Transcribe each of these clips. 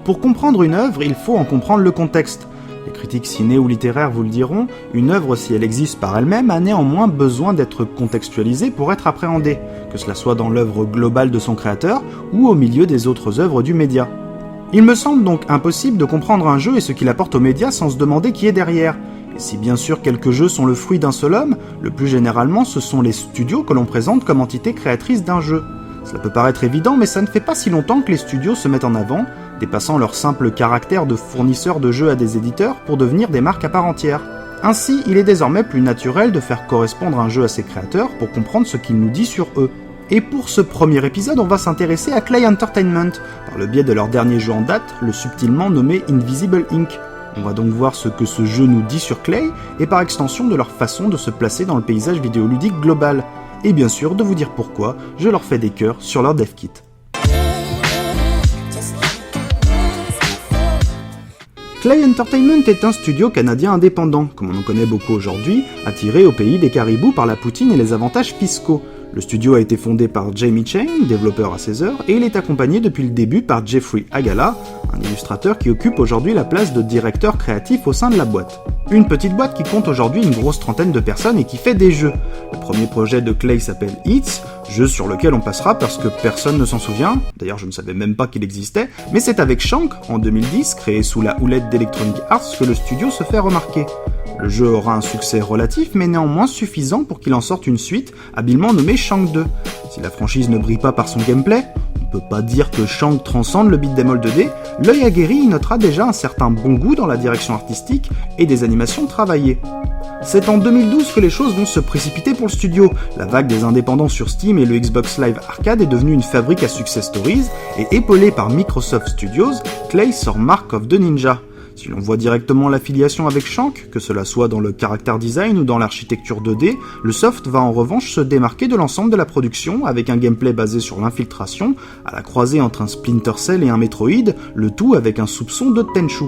Pour comprendre une œuvre, il faut en comprendre le contexte. Les critiques ciné ou littéraires vous le diront, une œuvre, si elle existe par elle-même, a néanmoins besoin d'être contextualisée pour être appréhendée, que cela soit dans l'œuvre globale de son créateur ou au milieu des autres œuvres du média. Il me semble donc impossible de comprendre un jeu et ce qu'il apporte aux médias sans se demander qui est derrière. Et si bien sûr quelques jeux sont le fruit d'un seul homme, le plus généralement ce sont les studios que l'on présente comme entité créatrice d'un jeu. Cela peut paraître évident, mais ça ne fait pas si longtemps que les studios se mettent en avant, dépassant leur simple caractère de fournisseurs de jeux à des éditeurs pour devenir des marques à part entière. Ainsi, il est désormais plus naturel de faire correspondre un jeu à ses créateurs pour comprendre ce qu'il nous dit sur eux. Et pour ce premier épisode, on va s'intéresser à Klei Entertainment, par le biais de leur dernier jeu en date, le subtilement nommé Invisible Inc. On va donc voir ce que ce jeu nous dit sur Klei, et par extension de leur façon de se placer dans le paysage vidéoludique global. Et bien sûr, de vous dire pourquoi je leur fais des cœurs sur leur dev kit. Klei Entertainment est un studio canadien indépendant, comme on en connaît beaucoup aujourd'hui, attiré au pays des caribous par la poutine et les avantages fiscaux. Le studio a été fondé par Jamie Chang, développeur à ses heures, et il est accompagné depuis le début par Jeffrey Agala, un illustrateur qui occupe aujourd'hui la place de directeur créatif au sein de la boîte. Une petite boîte qui compte aujourd'hui une grosse trentaine de personnes et qui fait des jeux. Le premier projet de Klei s'appelle Hits, jeu sur lequel on passera parce que personne ne s'en souvient, d'ailleurs je ne savais même pas qu'il existait, mais c'est avec Shank, en 2010, créé sous la houlette d'Electronic Arts, que le studio se fait remarquer. Le jeu aura un succès relatif, mais néanmoins suffisant pour qu'il en sorte une suite, habilement nommée Shank 2. Si la franchise ne brille pas par son gameplay, on peut pas dire que Shank transcende le beat'em all 2D, l'œil aguerri y notera déjà un certain bon goût dans la direction artistique et des animations travaillées. C'est en 2012 que les choses vont se précipiter pour le studio. La vague des indépendants sur Steam et le Xbox Live Arcade est devenue une fabrique à success stories, et épaulée par Microsoft Studios, Klei sort Mark of the Ninja. Si l'on voit directement l'affiliation avec Shank, que cela soit dans le character design ou dans l'architecture 2D, le soft va en revanche se démarquer de l'ensemble de la production avec un gameplay basé sur l'infiltration, à la croisée entre un Splinter Cell et un Metroid, le tout avec un soupçon de Tenchu.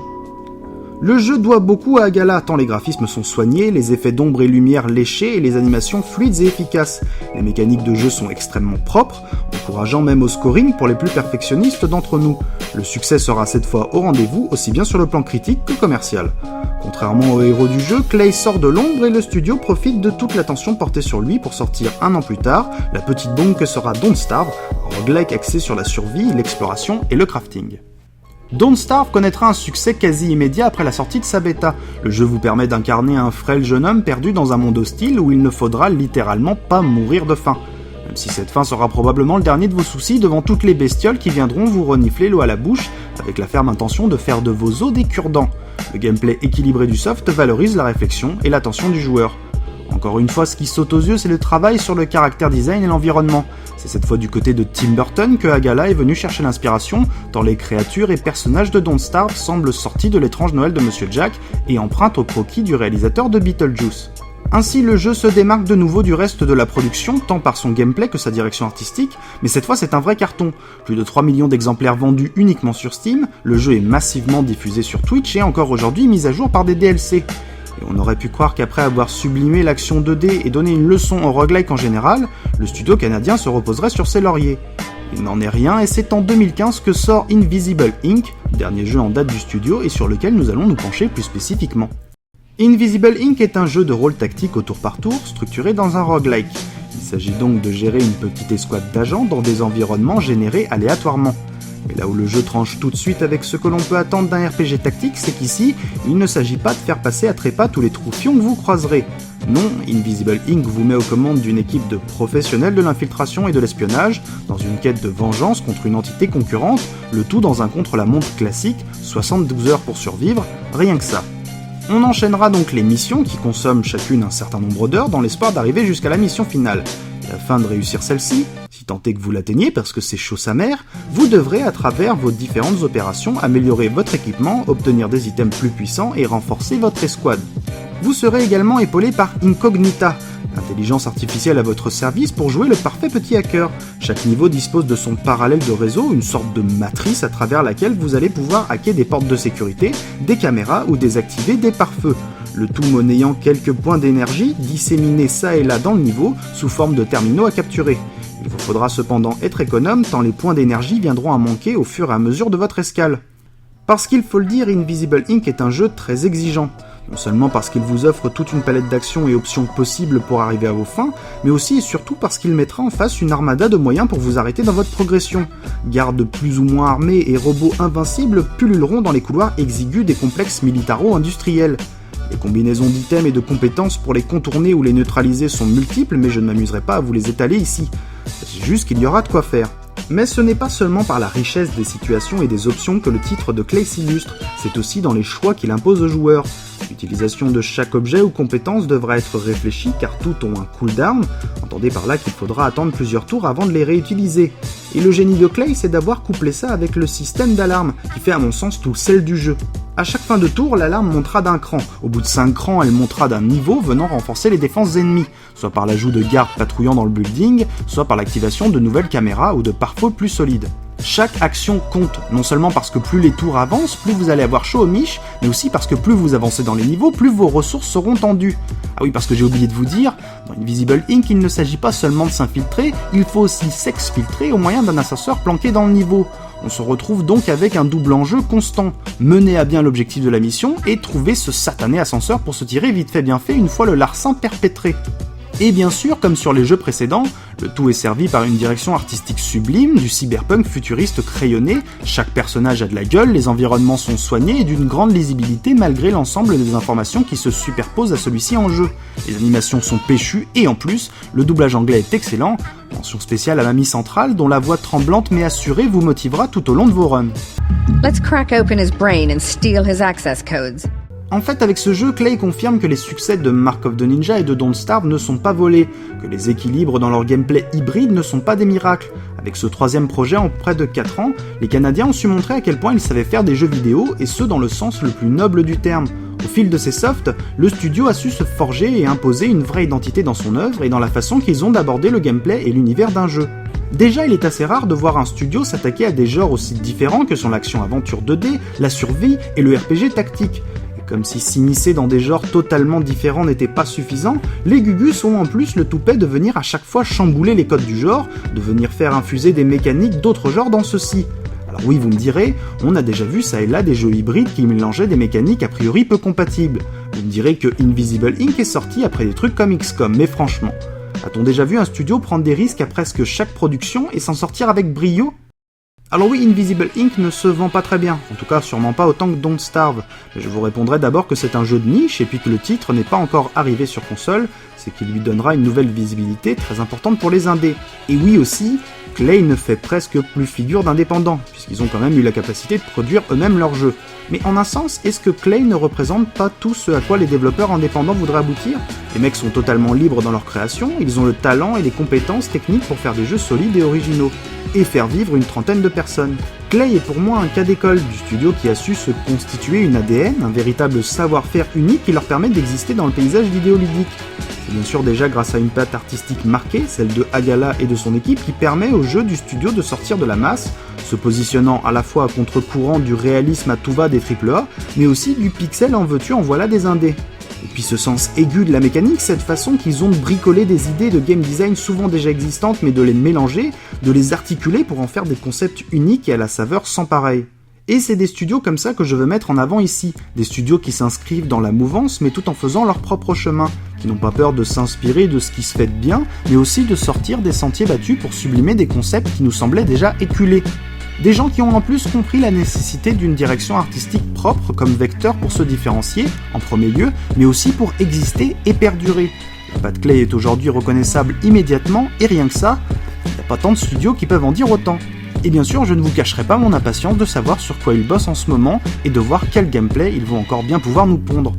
Le jeu doit beaucoup à Agala, tant les graphismes sont soignés, les effets d'ombre et lumière léchés et les animations fluides et efficaces. Les mécaniques de jeu sont extrêmement propres, encourageant même au scoring pour les plus perfectionnistes d'entre nous. Le succès sera cette fois au rendez-vous, aussi bien sur le plan critique que commercial. Contrairement au héros du jeu, Klei sort de l'ombre et le studio profite de toute l'attention portée sur lui pour sortir un an plus tard la petite bombe que sera Don't Starve, un roguelike axé sur la survie, l'exploration et le crafting. Don't Starve connaîtra un succès quasi immédiat après la sortie de sa bêta. Le jeu vous permet d'incarner un frêle jeune homme perdu dans un monde hostile où il ne faudra littéralement pas mourir de faim. Même si cette fin sera probablement le dernier de vos soucis devant toutes les bestioles qui viendront vous renifler l'eau à la bouche avec la ferme intention de faire de vos os des cure-dents. Le gameplay équilibré du soft valorise la réflexion et l'attention du joueur. Encore une fois, ce qui saute aux yeux, c'est le travail sur le character design et l'environnement. C'est cette fois du côté de Tim Burton que Agala est venu chercher l'inspiration, tant les créatures et personnages de Don't Starve semblent sortis de l'étrange Noël de Monsieur Jack et empruntent au croquis du réalisateur de Beetlejuice. Ainsi, le jeu se démarque de nouveau du reste de la production, tant par son gameplay que sa direction artistique, mais cette fois c'est un vrai carton. Plus de 3 millions d'exemplaires vendus uniquement sur Steam, le jeu est massivement diffusé sur Twitch et encore aujourd'hui mis à jour par des DLC. Et on aurait pu croire qu'après avoir sublimé l'action 2D et donné une leçon au roguelike en général, le studio canadien se reposerait sur ses lauriers. Il n'en est rien et c'est en 2015 que sort Invisible Inc., dernier jeu en date du studio et sur lequel nous allons nous pencher plus spécifiquement. Invisible Inc. est un jeu de rôle tactique au tour par tour, structuré dans un roguelike. Il s'agit donc de gérer une petite escouade d'agents dans des environnements générés aléatoirement. Mais là où le jeu tranche tout de suite avec ce que l'on peut attendre d'un RPG tactique, c'est qu'ici, il ne s'agit pas de faire passer à trépas tous les troufions que vous croiserez. Non, Invisible Inc. vous met aux commandes d'une équipe de professionnels de l'infiltration et de l'espionnage, dans une quête de vengeance contre une entité concurrente, le tout dans un contre-la-montre classique, 72 heures pour survivre, rien que ça. On enchaînera donc les missions qui consomment chacune un certain nombre d'heures dans l'espoir d'arriver jusqu'à la mission finale. Et afin de réussir celle-ci, si tant est que vous l'atteigniez parce que c'est chaud sa mère, vous devrez à travers vos différentes opérations améliorer votre équipement, obtenir des items plus puissants et renforcer votre escouade. Vous serez également épaulé par Incognita, intelligence artificielle à votre service pour jouer le parfait petit hacker. Chaque niveau dispose de son parallèle de réseau, une sorte de matrice à travers laquelle vous allez pouvoir hacker des portes de sécurité, des caméras ou désactiver des pare-feux. Le tout monnayant quelques points d'énergie disséminés ça et là dans le niveau sous forme de terminaux à capturer. Il vous faudra cependant être économe tant les points d'énergie viendront à manquer au fur et à mesure de votre escale. Parce qu'il faut le dire, Invisible Inc. est un jeu très exigeant. Non seulement parce qu'il vous offre toute une palette d'actions et options possibles pour arriver à vos fins, mais aussi et surtout parce qu'il mettra en face une armada de moyens pour vous arrêter dans votre progression. Gardes plus ou moins armés et robots invincibles pulluleront dans les couloirs exigus des complexes militaro-industriels. Les combinaisons d'items et de compétences pour les contourner ou les neutraliser sont multiples, mais je ne m'amuserai pas à vous les étaler ici. C'est juste qu'il y aura de quoi faire. Mais ce n'est pas seulement par la richesse des situations et des options que le titre de Clay s'illustre, c'est aussi dans les choix qu'il impose aux joueurs. L'utilisation de chaque objet ou compétence devra être réfléchie car tout ont un cooldown, entendez par là qu'il faudra attendre plusieurs tours avant de les réutiliser. Et le génie de Clay, c'est d'avoir couplé ça avec le système d'alarme, qui fait à mon sens tout le sel du jeu. À chaque fin de tour, l'alarme montera d'un cran. Au bout de 5 crans, elle montera d'un niveau venant renforcer les défenses ennemies, soit par l'ajout de gardes patrouillant dans le building, soit par l'activation de nouvelles caméras ou de pare-feux plus solides. Chaque action compte, non seulement parce que plus les tours avancent, plus vous allez avoir chaud aux miches, mais aussi parce que plus vous avancez dans les niveaux, plus vos ressources seront tendues. Ah oui, parce que j'ai oublié de vous dire, dans Invisible Inc., il ne s'agit pas seulement de s'infiltrer, il faut aussi s'exfiltrer au moyen d'un ascenseur planqué dans le niveau. On se retrouve donc avec un double enjeu constant, mener à bien l'objectif de la mission et trouver ce satané ascenseur pour se tirer vite fait bien fait une fois le larcin perpétré. Et bien sûr, comme sur les jeux précédents, le tout est servi par une direction artistique sublime, du cyberpunk futuriste crayonné, chaque personnage a de la gueule, les environnements sont soignés et d'une grande lisibilité malgré l'ensemble des informations qui se superposent à celui-ci en jeu. Les animations sont péchues et en plus, le doublage anglais est excellent, mention spéciale à Mamie Centrale dont la voix tremblante mais assurée vous motivera tout au long de vos runs. Let's crack open his brain and steal his access codes. En fait, avec ce jeu, Clay confirme que les succès de Mark of the Ninja et de Don't Starve ne sont pas volés, que les équilibres dans leur gameplay hybride ne sont pas des miracles. Avec ce troisième projet en près de 4 ans, les Canadiens ont su montrer à quel point ils savaient faire des jeux vidéo, et ce dans le sens le plus noble du terme. Au fil de ces softs, le studio a su se forger et imposer une vraie identité dans son œuvre et dans la façon qu'ils ont d'aborder le gameplay et l'univers d'un jeu. Déjà, il est assez rare de voir un studio s'attaquer à des genres aussi différents que sont l'action-aventure 2D, la survie et le RPG tactique. Comme si s'immiscer dans des genres totalement différents n'était pas suffisant, les Gugus ont en plus le toupet de venir à chaque fois chambouler les codes du genre, de venir faire infuser des mécaniques d'autres genres dans ceux-ci. Alors oui, vous me direz, on a déjà vu ça et là des jeux hybrides qui mélangeaient des mécaniques a priori peu compatibles. Vous me direz que Invisible Inc. est sorti après des trucs comme XCOM, mais franchement, a-t-on déjà vu un studio prendre des risques à presque chaque production et s'en sortir avec brio ? Alors oui, Invisible Inc. ne se vend pas très bien, en tout cas sûrement pas autant que Don't Starve, mais je vous répondrai d'abord que c'est un jeu de niche et puis que le titre n'est pas encore arrivé sur console, c'est qu'il lui donnera une nouvelle visibilité très importante pour les indés. Et oui aussi, Clay ne fait presque plus figure d'indépendant, puisqu'ils ont quand même eu la capacité de produire eux-mêmes leurs jeux. Mais en un sens, est-ce que Clay ne représente pas tout ce à quoi les développeurs indépendants voudraient aboutir ? Les mecs sont totalement libres dans leur création, ils ont le talent et les compétences techniques pour faire des jeux solides et originaux, et faire vivre une trentaine de personnes. Clay est pour moi un cas d'école du studio qui a su se constituer une ADN, un véritable savoir-faire unique qui leur permet d'exister dans le paysage vidéoludique. C'est bien sûr déjà grâce à une patte artistique marquée, celle de Agala et de son équipe, qui permet aux jeux du studio de sortir de la masse, se positionnant à la fois à contre-courant du réalisme à tout va des AAA, mais aussi du pixel en veux-tu en voilà des indés. Et puis ce sens aigu de la mécanique, cette façon qu'ils ont de bricoler des idées de game design souvent déjà existantes, mais de les mélanger, de les articuler pour en faire des concepts uniques et à la saveur sans pareil. Et c'est des studios comme ça que je veux mettre en avant ici, des studios qui s'inscrivent dans la mouvance mais tout en faisant leur propre chemin, qui n'ont pas peur de s'inspirer de ce qui se fait de bien, mais aussi de sortir des sentiers battus pour sublimer des concepts qui nous semblaient déjà éculés. Des gens qui ont en plus compris la nécessité d'une direction artistique propre comme vecteur pour se différencier, en premier lieu, mais aussi pour exister et perdurer. La patte Clay est aujourd'hui reconnaissable immédiatement, et rien que ça, il n'y a pas tant de studios qui peuvent en dire autant. Et bien sûr, je ne vous cacherai pas mon impatience de savoir sur quoi ils bossent en ce moment et de voir quel gameplay ils vont encore bien pouvoir nous pondre.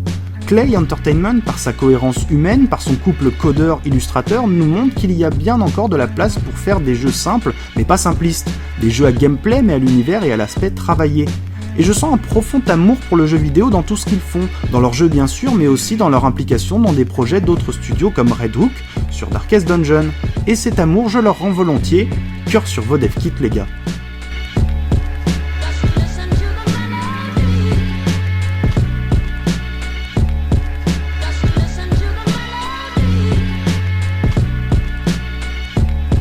Clay Entertainment, par sa cohérence humaine, par son couple codeur-illustrateur, nous montre qu'il y a bien encore de la place pour faire des jeux simples, mais pas simplistes. Des jeux à gameplay, mais à l'univers et à l'aspect travaillé. Et je sens un profond amour pour le jeu vidéo dans tout ce qu'ils font, dans leurs jeux bien sûr, mais aussi dans leur implication dans des projets d'autres studios comme Red Hook, sur Darkest Dungeon. Et cet amour, je leur rends volontiers. Cœur sur vos dev kits, les gars.